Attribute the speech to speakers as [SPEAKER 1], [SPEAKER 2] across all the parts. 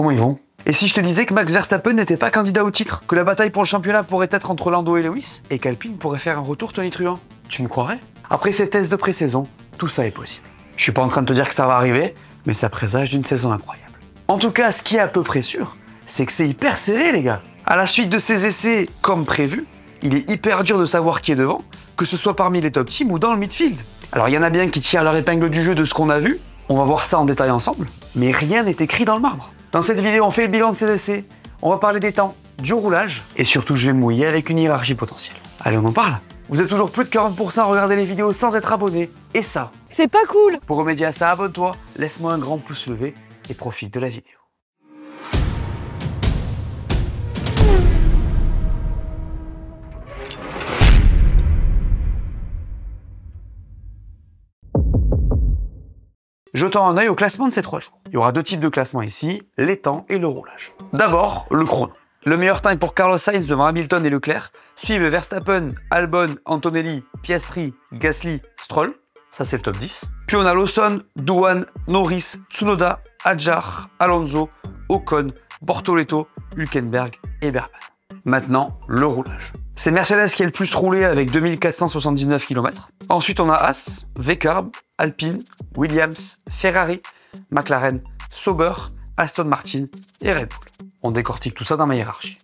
[SPEAKER 1] Comment ils vont? Et si je te disais que Max Verstappen n'était pas candidat au titre, que la bataille pour le championnat pourrait être entre Lando et Lewis, et qu'Alpine pourrait faire un retour tonitruant? Tu me croirais? Après ces tests de pré-saison, tout ça est possible. Je suis pas en train de te dire que ça va arriver, mais ça présage d'une saison incroyable. En tout cas, ce qui est à peu près sûr, c'est que c'est hyper serré les gars. À la suite de ces essais, comme prévu, il est hyper dur de savoir qui est devant, que ce soit parmi les top teams ou dans le midfield. Alors il y en a bien qui tirent leur épingle du jeu de ce qu'on a vu, on va voir ça en détail ensemble, mais rien n'est écrit dans le marbre. Dans cette vidéo, on fait le bilan de ces essais, on va parler des temps, du roulage, et surtout je vais me mouiller avec une hiérarchie potentielle. Allez, on en parle. Vous êtes toujours plus de 40% à regarder les vidéos sans être abonné, et ça,
[SPEAKER 2] c'est pas cool.
[SPEAKER 1] Pour remédier à ça, abonne-toi, laisse-moi un grand pouce levé et profite de la vidéo. Jetons un œil au classement de ces 3 jours. Il y aura 2 types de classements ici, les temps et le roulage. D'abord, le chrono. Le meilleur temps est pour Carlos Sainz devant Hamilton et Leclerc, suivent Verstappen, Albon, Antonelli, Piastri, Gasly, Stroll. Ça c'est le top 10. Puis on a Lawson, Doohan, Norris, Tsunoda, Hadjar, Alonso, Ocon, Bortoleto, Hülkenberg et Verstappen. Maintenant, le roulage. C'est Mercedes qui est le plus roulé avec 2479 km. Ensuite, on a Haas, Wecarb, Alpine, Williams, Ferrari, McLaren, Sauber, Aston Martin et Red Bull. On décortique tout ça dans ma hiérarchie.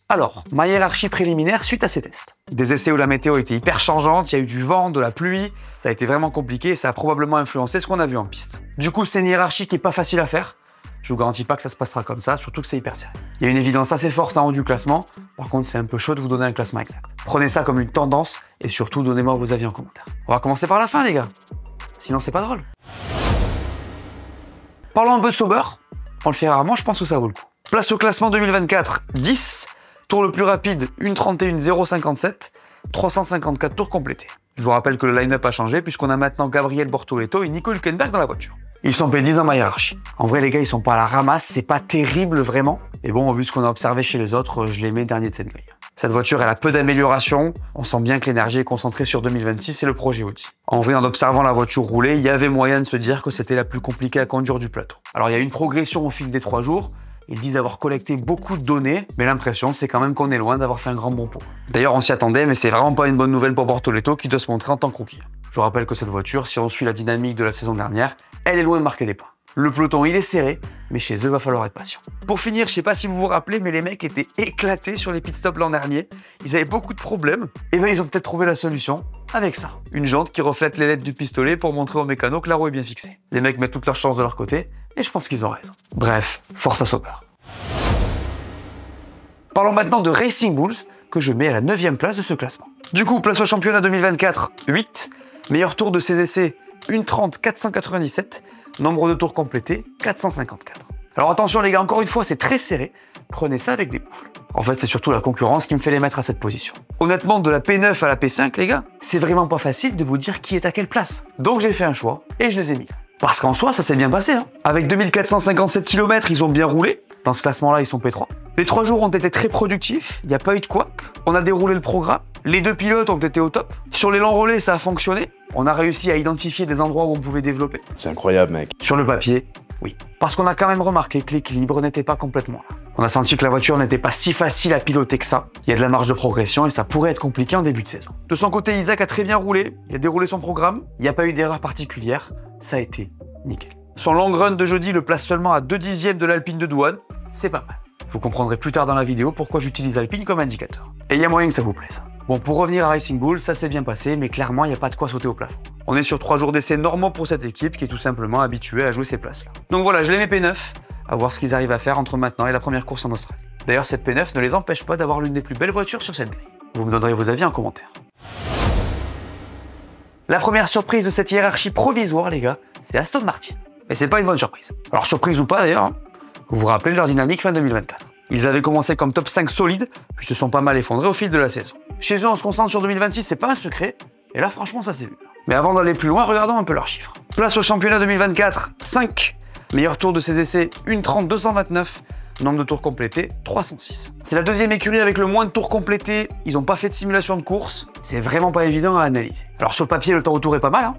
[SPEAKER 1] Alors, ma hiérarchie préliminaire suite à ces tests. Des essais où la météo était hyper changeante, il y a eu du vent, de la pluie, ça a été vraiment compliqué et ça a probablement influencé ce qu'on a vu en piste. Du coup, c'est une hiérarchie qui est pas facile à faire. Je vous garantis pas que ça se passera comme ça, surtout que c'est hyper serré. Il y a une évidence assez forte en haut du classement, par contre c'est un peu chaud de vous donner un classement exact. Prenez ça comme une tendance et surtout donnez-moi vos avis en commentaire. On va commencer par la fin les gars, sinon c'est pas drôle. Parlons un peu de Sauber, on le fait rarement, je pense que ça vaut le coup. Place au classement 2024, 10, tour le plus rapide, 1:31,057, 354 tours complétés. Je vous rappelle que le line-up a changé puisqu'on a maintenant Gabriel Bortoleto et Nico Hülkenberg dans la voiture. Ils sont P10 dans ma hiérarchie. En vrai, les gars, ils sont pas à la ramasse, c'est pas terrible vraiment. Et bon, vu ce qu'on a observé chez les autres, je les mets dernier de cette grille. Cette voiture, elle a peu d'amélioration. On sent bien que l'énergie est concentrée sur 2026 et le projet Audi. En vrai, en observant la voiture rouler, il y avait moyen de se dire que c'était la plus compliquée à conduire du plateau. Alors, il y a une progression au fil des 3 jours. Ils disent avoir collecté beaucoup de données, mais l'impression, c'est quand même qu'on est loin d'avoir fait un grand bond pot. D'ailleurs, on s'y attendait, mais c'est vraiment pas une bonne nouvelle pour Bortoleto qui doit se montrer en tant que rookie. Je vous rappelle que cette voiture, si on suit la dynamique de la saison dernière, elle est loin de marquer des points. Le peloton, il est serré, mais chez eux, il va falloir être patient. Pour finir, je sais pas si vous vous rappelez, mais les mecs étaient éclatés sur les pit stops l'an dernier. Ils avaient beaucoup de problèmes. Et bien, ils ont peut-être trouvé la solution avec ça. Une jante qui reflète les LED du pistolet pour montrer aux mécanos que la roue est bien fixée. Les mecs mettent toutes leurs chances de leur côté, et je pense qu'ils ont raison. Bref, force à Sauber. Parlons maintenant de Racing Bulls, que je mets à la 9e place de ce classement. Du coup, place au championnat 2024, 8. Meilleur tour de ses essais, 1:30,497. Nombre de tours complétés, 454. Alors attention les gars, encore une fois, c'est très serré. Prenez ça avec des bouffles. En fait, c'est surtout la concurrence qui me fait les mettre à cette position. Honnêtement, de la P9 à la P5, les gars, c'est vraiment pas facile de vous dire qui est à quelle place. Donc j'ai fait un choix et je les ai mis. Parce qu'en soi, ça s'est bien passé. Avec 2457 km, ils ont bien roulé. Dans ce classement-là, ils sont P3. Les 3 jours ont été très productifs, il n'y a pas eu de couac. On a déroulé le programme. Les 2 pilotes ont été au top. Sur les longs relais, ça a fonctionné. On a réussi à identifier des endroits où on pouvait développer.
[SPEAKER 3] C'est incroyable, mec.
[SPEAKER 1] Sur le papier, oui. Parce qu'on a quand même remarqué que l'équilibre n'était pas complètement là. On a senti que la voiture n'était pas si facile à piloter que ça. Il y a de la marge de progression et ça pourrait être compliqué en début de saison. De son côté, Isaac a très bien roulé. Il a déroulé son programme. Il n'y a pas eu d'erreur particulière. Ça a été nickel. Son long run de jeudi le place seulement à 2/10 de l'Alpine de Doohan. C'est pas mal. Vous comprendrez plus tard dans la vidéo pourquoi j'utilise Alpine comme indicateur. Et il y a moyen que ça vous plaise. Bon, pour revenir à Racing Bull, ça s'est bien passé, mais clairement, il n'y a pas de quoi sauter au plafond. On est sur 3 jours d'essai normaux pour cette équipe qui est tout simplement habituée à jouer ces places-là. Donc voilà, je les mets P9, à voir ce qu'ils arrivent à faire entre maintenant et la première course en Australie. D'ailleurs, cette P9 ne les empêche pas d'avoir l'une des plus belles voitures sur cette grille. Vous me donnerez vos avis en commentaire. La première surprise de cette hiérarchie provisoire, les gars, c'est Aston Martin. Et c'est pas une bonne surprise. Alors surprise ou pas d'ailleurs, vous vous rappelez de leur dynamique fin 2024. Ils avaient commencé comme top 5 solide, puis se sont pas mal effondrés au fil de la saison. Chez eux, on se concentre sur 2026, c'est pas un secret, et là franchement ça s'est vu. Mais avant d'aller plus loin, regardons un peu leurs chiffres. Place au championnat 2024, 5. Meilleur tour de ses essais, 1:30,229. Nombre de tours complétés, 306. C'est la deuxième écurie avec le moins de tours complétés, ils n'ont pas fait de simulation de course, c'est vraiment pas évident à analyser. Alors sur le papier, le temps au tour est pas mal, hein.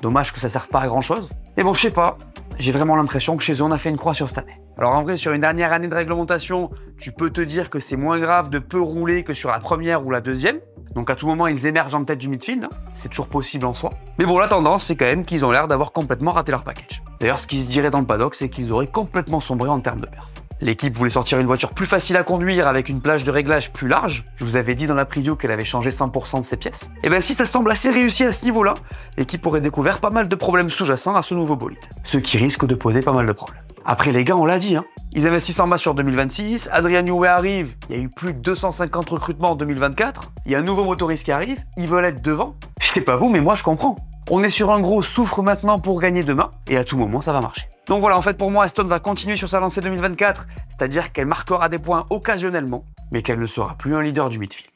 [SPEAKER 1] Dommage que ça serve pas à grand chose. Mais bon, je sais pas, j'ai vraiment l'impression que chez eux, on a fait une croix sur cette année. Alors en vrai, sur une dernière année de réglementation, tu peux te dire que c'est moins grave de peu rouler que sur la première ou la deuxième. Donc à tout moment, ils émergent en tête du midfield. C'est toujours possible en soi. Mais bon, la tendance, c'est quand même qu'ils ont l'air d'avoir complètement raté leur package. D'ailleurs, ce qui se dirait dans le paddock, c'est qu'ils auraient complètement sombré en termes de perf. L'équipe voulait sortir une voiture plus facile à conduire avec une plage de réglage plus large. Je vous avais dit dans la preview qu'elle avait changé 100% de ses pièces. Et bien si ça semble assez réussi à ce niveau-là, l'équipe aurait découvert pas mal de problèmes sous-jacents à ce nouveau bolide. Ce qui risque de poser pas mal de problèmes. Après les gars, on l'a dit, hein. Ils investissent en masse sur 2026, Adrian Newey arrive, il y a eu plus de 250 recrutements en 2024, il y a un nouveau motoriste qui arrive, ils veulent être devant. Je sais pas vous, mais moi je comprends. On est sur un gros souffre maintenant pour gagner demain, et à tout moment ça va marcher. Donc voilà, en fait pour moi, Aston va continuer sur sa lancée 2024, c'est-à-dire qu'elle marquera des points occasionnellement, mais qu'elle ne sera plus un leader du midfield.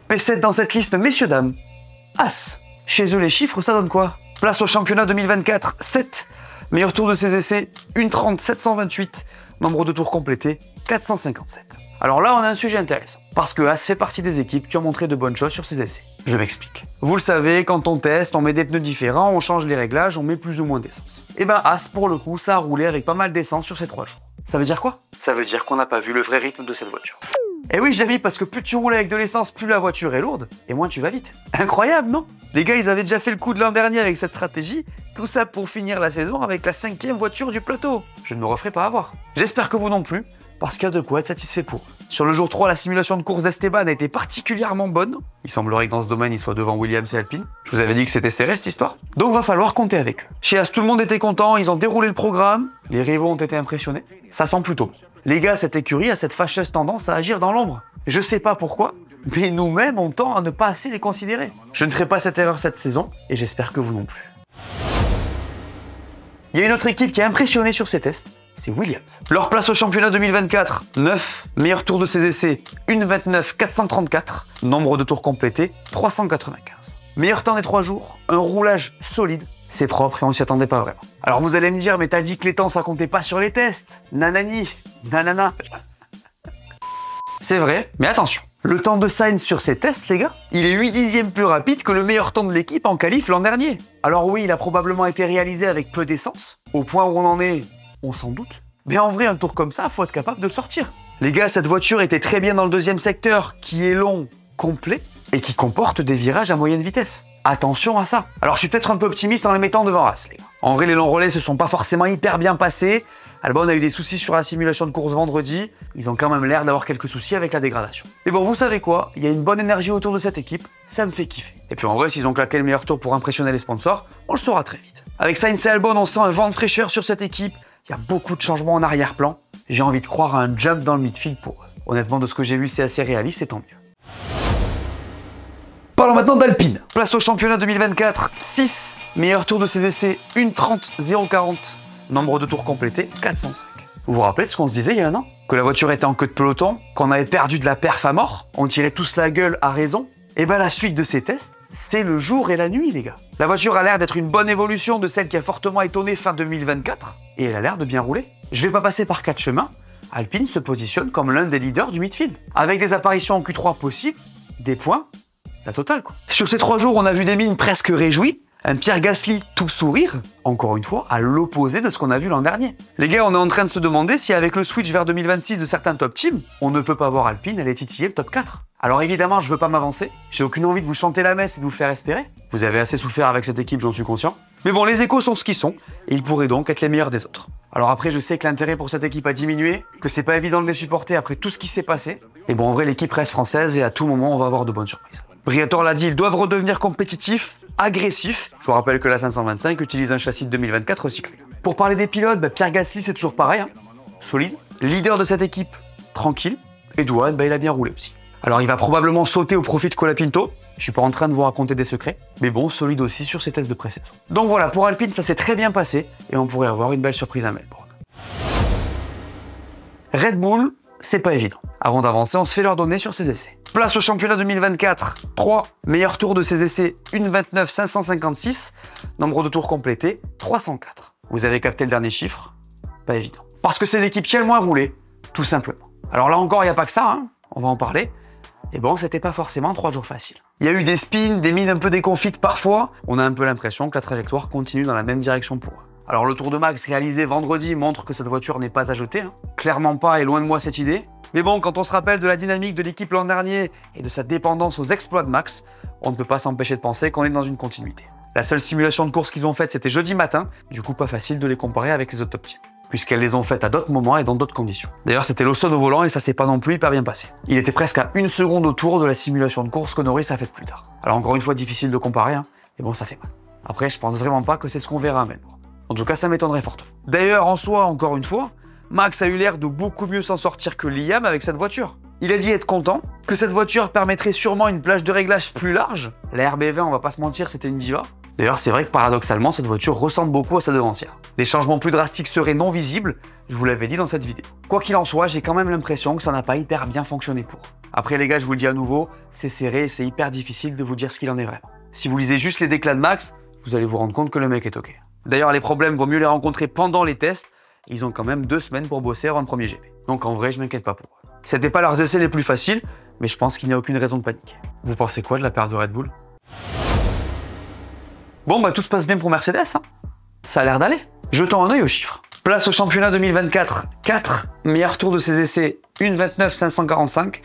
[SPEAKER 1] P7 dans cette liste, messieurs dames. As. Chez eux, les chiffres, ça donne quoi? Place au championnat 2024, 7. Meilleur tour de ses essais, 1:30 728. Nombre de tours complétés, 457. Alors là, on a un sujet intéressant, parce que As fait partie des équipes qui ont montré de bonnes choses sur ses essais. Je m'explique. Vous le savez, quand on teste, on met des pneus différents, on change les réglages, on met plus ou moins d'essence. Et ben As, pour le coup, ça a roulé avec pas mal d'essence sur ces 3 jours. Ça veut dire quoi? Ça veut dire qu'on n'a pas vu le vrai rythme de cette voiture. Et oui, j'ai mis parce que plus tu roules avec de l'essence, plus la voiture est lourde, et moins tu vas vite. Incroyable, non? Les gars, ils avaient déjà fait le coup de l'an dernier avec cette stratégie, tout ça pour finir la saison avec la 5e voiture du plateau. Je ne me referai pas avoir. J'espère que vous non plus, parce qu'il y a de quoi être satisfait pour eux. Sur le jour 3, la simulation de course d'Esteban a été particulièrement bonne. Il semblerait que dans ce domaine, il soit devant Williams et Alpine. Je vous avais dit que c'était serré cette histoire. Donc va falloir compter avec eux. Chez As, tout le monde était content, ils ont déroulé le programme, les rivaux ont été impressionnés. Ça sent plutôt bon. Les gars, cette écurie a cette fâcheuse tendance à agir dans l'ombre. Je sais pas pourquoi, mais nous-mêmes, on tend à ne pas assez les considérer. Je ne ferai pas cette erreur cette saison, et j'espère que vous non plus. Il y a une autre équipe qui a impressionné sur ces tests, c'est Williams. Leur place au championnat 2024, 9. Meilleur tour de ses essais, 1:29 434. Nombre de tours complétés, 395. Meilleur temps des 3 jours, un roulage solide. C'est propre et on s'y attendait pas vraiment. Alors vous allez me dire, mais t'as dit que les temps ça comptait pas sur les tests. Nanani, nanana. C'est vrai, mais attention. Le temps de Sainz sur ces tests, les gars, il est 8 dixièmes plus rapide que le meilleur temps de l'équipe en qualif l'an dernier. Alors oui, il a probablement été réalisé avec peu d'essence. Au point où on en est, on s'en doute. Mais en vrai, un tour comme ça, faut être capable de le sortir. Les gars, cette voiture était très bien dans le deuxième secteur, qui est long, complet, et qui comporte des virages à moyenne vitesse. Attention à ça. Alors je suis peut-être un peu optimiste en les mettant devant As, les gars. En vrai, les longs relais se sont pas forcément hyper bien passés. Albon a eu des soucis sur la simulation de course vendredi. Ils ont quand même l'air d'avoir quelques soucis avec la dégradation. Mais bon, vous savez quoi? Il y a une bonne énergie autour de cette équipe. Ça me fait kiffer. Et puis en vrai, s'ils ont claqué le meilleur tour pour impressionner les sponsors, on le saura très vite. Avec Sainz et Albon, on sent un vent de fraîcheur sur cette équipe. Il y a beaucoup de changements en arrière-plan. J'ai envie de croire à un jump dans le midfield pour eux. Honnêtement, de ce que j'ai vu, c'est assez réaliste et tant mieux. Parlons maintenant d'Alpine. Place au championnat 2024, 6. Meilleur tour de ses essais, 1:30 040. Nombre de tours complétés, 405. Vous vous rappelez de ce qu'on se disait il y a un an? Que la voiture était en queue de peloton, qu'on avait perdu de la perf à mort, on tirait tous la gueule à raison. Et ben la suite de ces tests, c'est le jour et la nuit, les gars. La voiture a l'air d'être une bonne évolution de celle qui a fortement étonné fin 2024, et elle a l'air de bien rouler. Je vais pas passer par 4 chemins. Alpine se positionne comme l'un des leaders du midfield. Avec des apparitions en Q3 possibles, des points, la totale quoi. Sur ces 3 jours, on a vu des mines presque réjouies. Un Pierre Gasly tout sourire, encore une fois, à l'opposé de ce qu'on a vu l'an dernier. Les gars, on est en train de se demander si avec le switch vers 2026 de certains top teams, on ne peut pas voir Alpine aller titiller le top 4. Alors évidemment, je veux pas m'avancer, j'ai aucune envie de vous chanter la messe et de vous faire espérer. Vous avez assez souffert avec cette équipe, j'en suis conscient. Mais bon, les échos sont ce qu'ils sont, et ils pourraient donc être les meilleurs des autres. Alors après, je sais que l'intérêt pour cette équipe a diminué, que c'est pas évident de les supporter après tout ce qui s'est passé. Et bon, en vrai, l'équipe reste française et à tout moment, on va avoir de bonnes surprises. Briatore l'a dit, ils doivent redevenir compétitifs, agressifs. Je vous rappelle que la 525 utilise un châssis de 2024 recyclé. Pour parler des pilotes, Pierre Gasly, c'est toujours pareil, hein. Solide. Leader de cette équipe, tranquille. Et Douane, il a bien roulé aussi. Alors il va probablement sauter au profit de Colapinto. Je suis pas en train de vous raconter des secrets. Mais bon, solide aussi sur ses tests de pré-saison. Donc voilà, pour Alpine, ça s'est très bien passé. Et on pourrait avoir une belle surprise à Melbourne. Red Bull, c'est pas évident. Avant d'avancer, on se fait leur donner sur ses essais. Place au championnat 2024, 3. Meilleur tour de ses essais, 1:29 556. Nombre de tours complétés, 304. Vous avez capté le dernier chiffre? Pas évident. Parce que c'est l'équipe qui a le moins roulé, tout simplement. Alors là encore, il n'y a pas que ça, hein. On va en parler. Et bon, c'était pas forcément 3 jours faciles. Il y a eu des spins, des mines un peu déconfites parfois. On a un peu l'impression que la trajectoire continue dans la même direction pour eux. Alors le Tour de Max réalisé vendredi montre que cette voiture n'est pas à jeter. Clairement pas et loin de moi cette idée. Mais bon, quand on se rappelle de la dynamique de l'équipe l'an dernier et de sa dépendance aux exploits de Max, on ne peut pas s'empêcher de penser qu'on est dans une continuité. La seule simulation de course qu'ils ont faite, c'était jeudi matin. Du coup, pas facile de les comparer avec les autres top teams, puisqu'elles les ont faites à d'autres moments et dans d'autres conditions. D'ailleurs, c'était Lawson au volant et ça s'est pas non plus hyper bien passé. Il était presque à 1 seconde autour de la simulation de course que Norris a faite plus tard. Alors encore une fois, difficile de comparer, mais bon, ça fait mal. Après, je pense vraiment pas que c'est ce qu'on verra à Melbourne. En tout cas, ça m'étonnerait fortement. D'ailleurs, en soi, encore une fois, Max a eu l'air de beaucoup mieux s'en sortir que Liam avec cette voiture. Il a dit être content, que cette voiture permettrait sûrement une plage de réglage plus large. La RB20, on va pas se mentir, c'était une diva. D'ailleurs, c'est vrai que paradoxalement, cette voiture ressemble beaucoup à sa devancière. Les changements plus drastiques seraient non visibles, je vous l'avais dit dans cette vidéo. Quoi qu'il en soit, j'ai quand même l'impression que ça n'a pas hyper bien fonctionné pour. Après les gars, je vous le dis à nouveau, c'est serré et c'est hyper difficile de vous dire ce qu'il en est vraiment. Si vous lisez juste les déclats de Max, vous allez vous rendre compte que le mec est ok. D'ailleurs, les problèmes, vaut mieux les rencontrer pendant les tests. Ils ont quand même 2 semaines pour bosser avant le premier GP. Donc en vrai, je m'inquiète pas pour eux. C'était pas leurs essais les plus faciles, mais je pense qu'il n'y a aucune raison de paniquer. Vous pensez quoi de la perte de Red Bull? Bon, bah tout se passe bien pour Mercedes, hein. Ça a l'air d'aller. Jetons un œil aux chiffres. Place au championnat 2024, 4. Meilleur tour de ses essais, 1,29,545.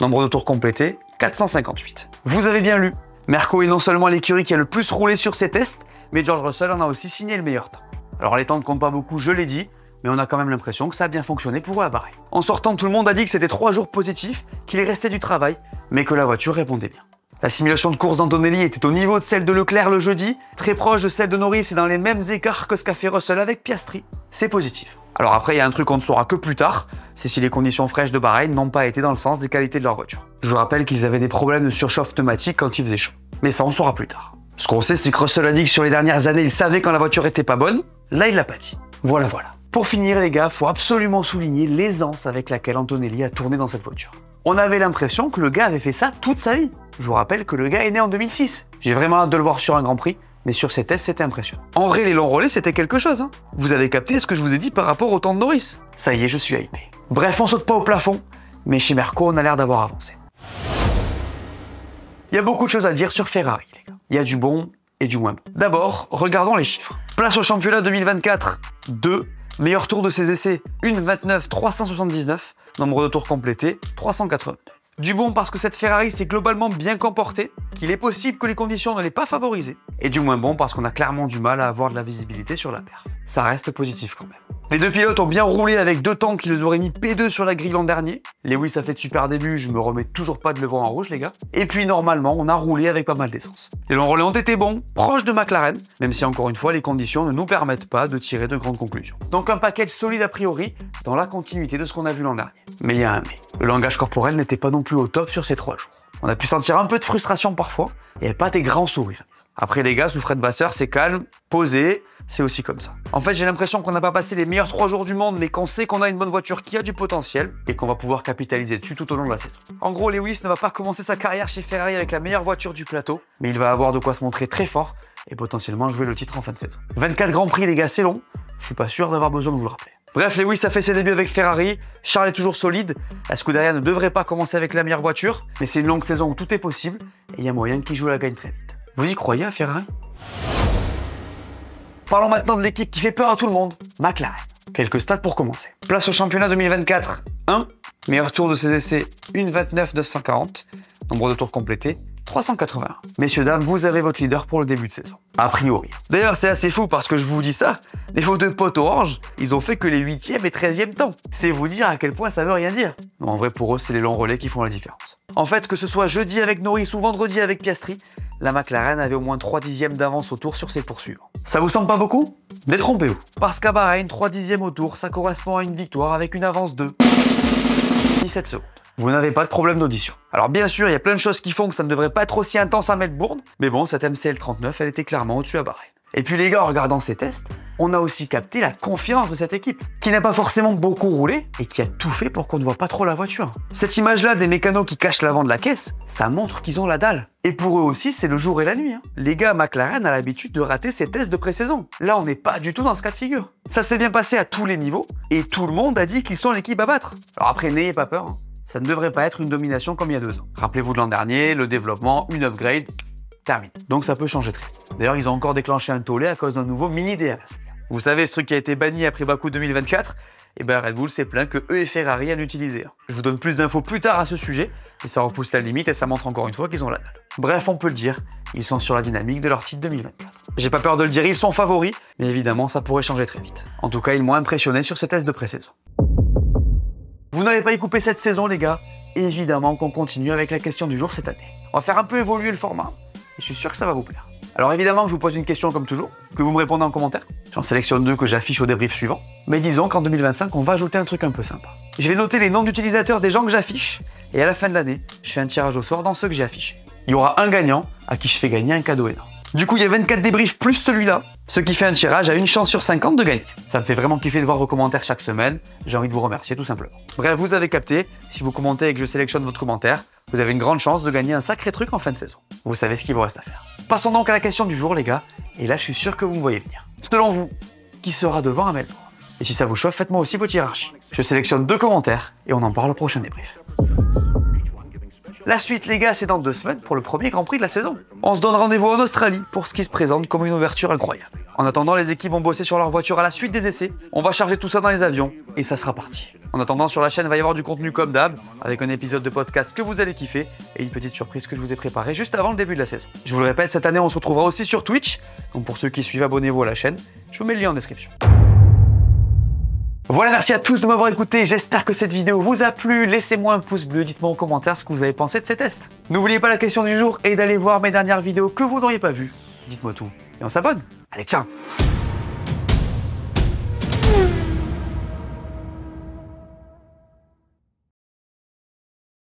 [SPEAKER 1] Nombre de tours complétés, 458. Vous avez bien lu. Merco est non seulement l'écurie qui a le plus roulé sur ses tests, mais George Russell en a aussi signé le meilleur temps. Alors les temps ne comptent pas beaucoup, je l'ai dit, mais on a quand même l'impression que ça a bien fonctionné pour eux à Bahreïn. En sortant, tout le monde a dit que c'était 3 jours positifs, qu'il restait du travail, mais que la voiture répondait bien. La simulation de course d'Antonelli était au niveau de celle de Leclerc le jeudi, très proche de celle de Norris et dans les mêmes écarts que ce qu'a fait Russell avec Piastri. C'est positif. Alors après, il y a un truc qu'on ne saura que plus tard, c'est si les conditions fraîches de Bahreïn n'ont pas été dans le sens des qualités de leur voiture. Je vous rappelle qu'ils avaient des problèmes de surchauffe pneumatique quand il faisait chaud. Mais ça, on saura plus tard. Ce qu'on sait, c'est que Russell a dit que sur les dernières années, il savait quand la voiture était pas bonne. Là, il l'a pas dit. Voilà. Pour finir, les gars, faut absolument souligner l'aisance avec laquelle Antonelli a tourné dans cette voiture. On avait l'impression que le gars avait fait ça toute sa vie. Je vous rappelle que le gars est né en 2006. J'ai vraiment hâte de le voir sur un Grand Prix, mais sur ces tests, c'était impressionnant. En vrai, les longs relais, c'était quelque chose. Vous avez capté ce que je vous ai dit par rapport au temps de Norris. Ça y est, je suis hypé. Bref, on saute pas au plafond, mais chez Merco, on a l'air d'avoir avancé. Il y a beaucoup de choses à dire sur Ferrari, les gars. Il y a du bon et du moins bon. D'abord, regardons les chiffres. Place au championnat 2024, 2. Meilleur tour de ses essais, 1,29,379. Nombre de tours complétés, 382. Du bon parce que cette Ferrari s'est globalement bien comportée, qu'il est possible que les conditions ne l'aient pas favorisée. Et du moins bon parce qu'on a clairement du mal à avoir de la visibilité sur la perf. Ça reste positif quand même. Les deux pilotes ont bien roulé avec 2 temps qui les auraient mis P2 sur la grille l'an dernier. Lewis a fait de super débuts, je me remets toujours pas de le voir en rouge les gars. Et puis normalement, on a roulé avec pas mal d'essence. Les longs relais ont été bons, proches de McLaren, même si encore une fois, les conditions ne nous permettent pas de tirer de grandes conclusions. Donc un package solide a priori, dans la continuité de ce qu'on a vu l'an dernier. Mais il y a un mais. Le langage corporel n'était pas non plus au top sur ces 3 jours. On a pu sentir un peu de frustration parfois, et pas des grands sourires. Après les gars, sous Fred Vasseur, c'est calme, posé, c'est aussi comme ça. En fait, j'ai l'impression qu'on n'a pas passé les meilleurs 3 jours du monde, mais qu'on sait qu'on a une bonne voiture qui a du potentiel et qu'on va pouvoir capitaliser dessus tout au long de la saison. En gros, Lewis ne va pas commencer sa carrière chez Ferrari avec la meilleure voiture du plateau, mais il va avoir de quoi se montrer très fort et potentiellement jouer le titre en fin de saison. 24 Grands Prix, les gars, c'est long. Je suis pas sûr d'avoir besoin de vous le rappeler. Bref, Lewis a fait ses débuts avec Ferrari, Charles est toujours solide, la Scuderia ne devrait pas commencer avec la meilleure voiture, mais c'est une longue saison où tout est possible et il y a moyen qu'il joue la gagne très vite. Vous y croyez à Ferrari? Parlons maintenant de l'équipe qui fait peur à tout le monde, McLaren. Quelques stats pour commencer. Place au championnat 2024, 1. Meilleur tour de ses essais, 1,29,940. Nombre de tours complétés, 381. Messieurs, dames, vous avez votre leader pour le début de saison. A priori. D'ailleurs, c'est assez fou parce que je vous dis ça, mais vos 2 potes orange, ils ont fait que les 8e et 13e temps. C'est vous dire à quel point ça veut rien dire. Non, en vrai, pour eux, c'est les longs relais qui font la différence. En fait, que ce soit jeudi avec Norris ou vendredi avec Piastri, la McLaren avait au moins 3 dixièmes d'avance au tour sur ses poursuivants. Ça vous semble pas beaucoup? Détrompez-vous. Parce qu'à Bahreïn, 3 dixièmes au tour, ça correspond à une victoire avec une avance de 17 secondes. Vous n'avez pas de problème d'audition. Alors bien sûr, il y a plein de choses qui font que ça ne devrait pas être aussi intense à Melbourne, mais bon, cette MCL39, elle était clairement au-dessus à Bahreïn. Et puis les gars, en regardant ces tests, on a aussi capté la confiance de cette équipe, qui n'a pas forcément beaucoup roulé et qui a tout fait pour qu'on ne voit pas trop la voiture. Cette image-là des mécanos qui cachent l'avant de la caisse, ça montre qu'ils ont la dalle. Et pour eux aussi, c'est le jour et la nuit. Les gars, McLaren a l'habitude de rater ses tests de pré-saison. Là, on n'est pas du tout dans ce cas de figure. Ça s'est bien passé à tous les niveaux, et tout le monde a dit qu'ils sont l'équipe à battre. Alors après, n'ayez pas peur. ça ne devrait pas être une domination comme il y a 2 ans. Rappelez-vous de l'an dernier, le développement, une upgrade, terminé. Donc ça peut changer très vite. D'ailleurs, ils ont encore déclenché un tollé à cause d'un nouveau mini DRS. Vous savez, ce truc qui a été banni après Bakou 2024, et ben Red Bull s'est plaint que eux et Ferrari en utilisaient. Je vous donne plus d'infos plus tard à ce sujet, mais ça repousse la limite et ça montre encore une fois qu'ils ont la dalle. Bref, on peut le dire, ils sont sur la dynamique de leur titre 2024. J'ai pas peur de le dire, ils sont favoris, mais évidemment ça pourrait changer très vite. En tout cas, ils m'ont impressionné sur ces tests de pré-saison. Vous n'avez pas y coupé cette saison les gars, et évidemment qu'on continue avec la question du jour cette année. On va faire un peu évoluer le format, et je suis sûr que ça va vous plaire. Alors évidemment, je vous pose une question comme toujours, que vous me répondez en commentaire. J'en sélectionne 2 que j'affiche au débrief suivant. Mais disons qu'en 2025, on va ajouter un truc un peu sympa. Je vais noter les noms d'utilisateurs des gens que j'affiche, et à la fin de l'année, je fais un tirage au sort dans ceux que j'ai affichés. Il y aura un gagnant à qui je fais gagner un cadeau énorme. Du coup, il y a 24 débriefs plus celui-là, ce qui fait un tirage à une chance sur 50 de gagner. Ça me fait vraiment kiffer de voir vos commentaires chaque semaine, j'ai envie de vous remercier tout simplement. Bref, vous avez capté, si vous commentez et que je sélectionne votre commentaire, vous avez une grande chance de gagner un sacré truc en fin de saison. Vous savez ce qu'il vous reste à faire. Passons donc à la question du jour les gars, et là je suis sûr que vous me voyez venir. Selon vous, qui sera devant Hamilton? Et si ça vous chauffe, faites-moi aussi votre hiérarchie. Je sélectionne 2 commentaires et on en parle au prochain débrief. La suite les gars, c'est dans 2 semaines pour le premier Grand Prix de la saison. On se donne rendez-vous en Australie pour ce qui se présente comme une ouverture incroyable. En attendant, les équipes vont bosser sur leur voiture à la suite des essais. On va charger tout ça dans les avions et ça sera parti. En attendant, sur la chaîne, il va y avoir du contenu comme d'hab, avec un épisode de podcast que vous allez kiffer et une petite surprise que je vous ai préparée juste avant le début de la saison. Je vous le répète, cette année, on se retrouvera aussi sur Twitch. Donc pour ceux qui suivent, abonnez-vous à la chaîne. Je vous mets le lien en description. Voilà, merci à tous de m'avoir écouté, j'espère que cette vidéo vous a plu, laissez-moi un pouce bleu, dites-moi en commentaire ce que vous avez pensé de ces tests. N'oubliez pas la question du jour et d'aller voir mes dernières vidéos que vous n'auriez pas vues. Dites-moi tout et on s'abonne. Allez, ciao!